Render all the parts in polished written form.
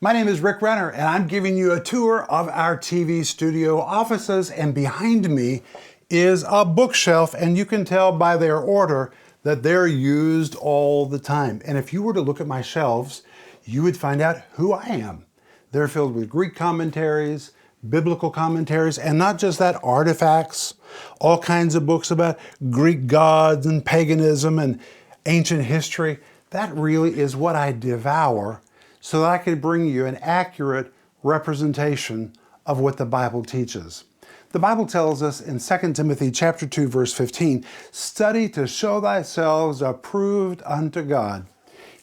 My name is Rick Renner, and I'm giving you a tour of our TV studio offices, and behind me is a bookshelf, and you can tell by their order that they're used all the time. And if you were to look at my shelves, you would find out who I am. They're filled with Greek commentaries, biblical commentaries, and not just that, artifacts, all kinds of books about Greek gods and paganism and ancient history. That really is what I devour, so that I can bring you an accurate representation of what the Bible teaches. The Bible tells us in 2 Timothy chapter 2, verse 15, "Study to show thyself approved unto God."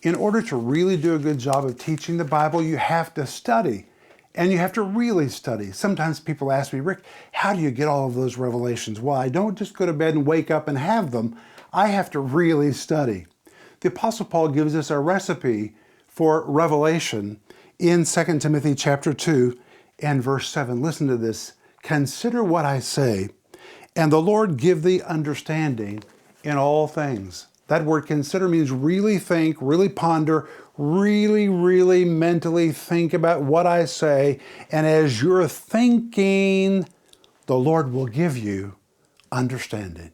In order to really do a good job of teaching the Bible, you have to study. And you have to really study. Sometimes people ask me, "Rick, how do you get all of those revelations?" Well, I don't just go to bed and wake up and have them. I have to really study. The Apostle Paul gives us a recipe for revelation in 2 Timothy chapter 2 and verse 7. Listen to this. "Consider what I say, and the Lord give thee understanding in all things." That word consider means really think, really ponder, really mentally think about what I say. And as you're thinking, the Lord will give you understanding.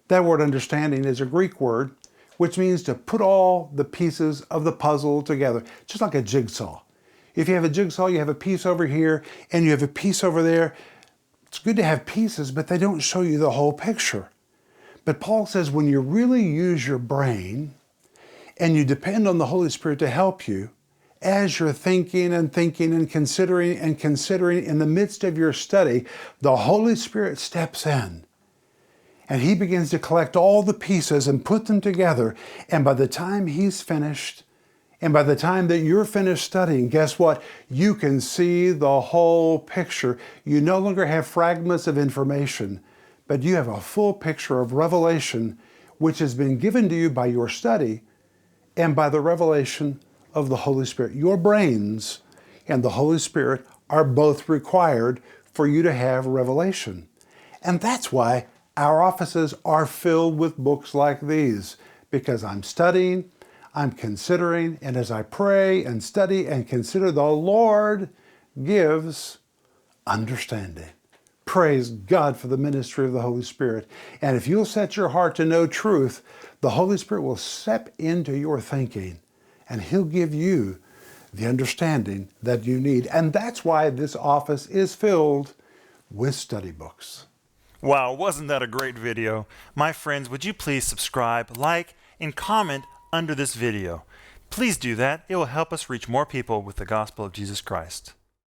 That word understanding is a Greek word which means to put all the pieces of the puzzle together, just like a jigsaw. If you have a jigsaw, you have a piece over here and you have a piece over there. It's good to have pieces, but they don't show you the whole picture. But Paul says when you really use your brain and you depend on the Holy Spirit to help you, as you're thinking and considering in the midst of your study, the Holy Spirit steps in. And he begins to collect all the pieces and put them together. And by the time he's finished, and by the time that you're finished studying, guess what? You can see the whole picture. You no longer have fragments of information, but you have a full picture of revelation, which has been given to you by your study and by the revelation of the Holy Spirit. Your brains and the Holy Spirit are both required for you to have revelation. And that's why our offices are filled with books like these, because I'm studying, I'm considering, and as I pray and study and consider, the Lord gives understanding. Praise God for the ministry of the Holy Spirit. And if you'll set your heart to know truth, the Holy Spirit will step into your thinking and He'll give you the understanding that you need. And that's why this office is filled with study books. Wow, wasn't that a great video? My friends, would you please subscribe, like, and comment under this video? Please do that. It will help us reach more people with the gospel of Jesus Christ.